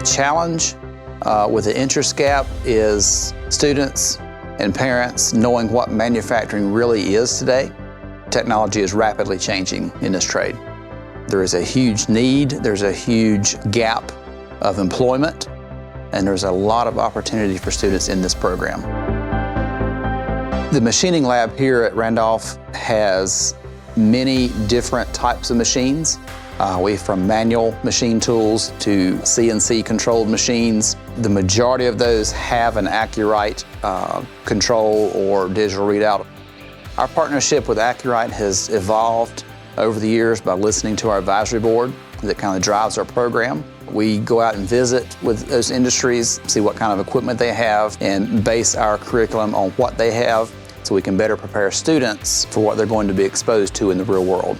The challenge with the interest gap is students and parents knowing what manufacturing really is today. Technology is rapidly changing in this trade. There is a huge need, there's a huge gap of employment, and there's a lot of opportunity for students in this program. The machining lab here at Randolph has many different types of machines. From manual machine tools to CNC controlled machines. The majority of those have an Acu-Rite control or digital readout. Our partnership with Acu-Rite has evolved over the years by listening to our advisory board that kind of drives our program. We go out and visit with those industries, see what kind of equipment they have, and base our curriculum on what they have so we can better prepare students for what they're going to be exposed to in the real world.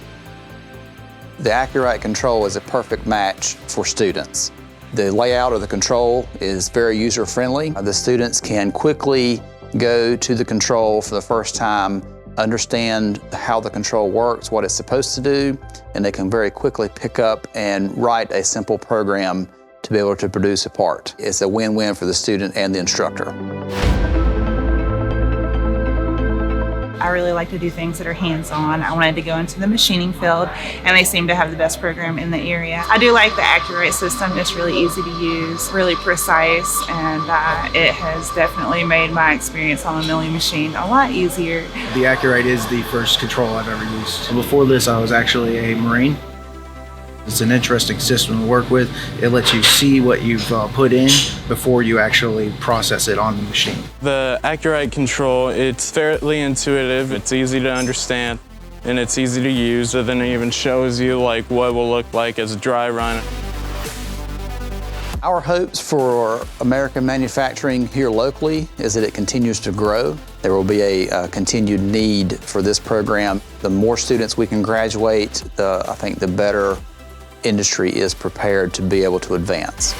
The Acu-Rite control is a perfect match for students. The layout of the control is very user-friendly. The students can quickly go to the control for the first time, understand how the control works, what it's supposed to do, and they can very quickly pick up and write a simple program to be able to produce a part. It's a win-win for the student and the instructor. I really like to do things that are hands-on. I wanted to go into the machining field, and they seem to have the best program in the area. I do like the Acu-Rite system. It's really easy to use, really precise, and it has definitely made my experience on the milling machine a lot easier. The Acu-Rite is the first control I've ever used. Before this, I was actually a Marine. It's an interesting system to work with. It lets you see what you've put in before you actually process it on the machine. The Acu-Rite control, it's fairly intuitive, it's easy to understand, and it's easy to use, and then it even shows you like what will look like as a dry run. Our hopes for American manufacturing here locally is that it continues to grow. There will be a continued need for this program. The more students we can graduate, I think the better industry is prepared to be able to advance.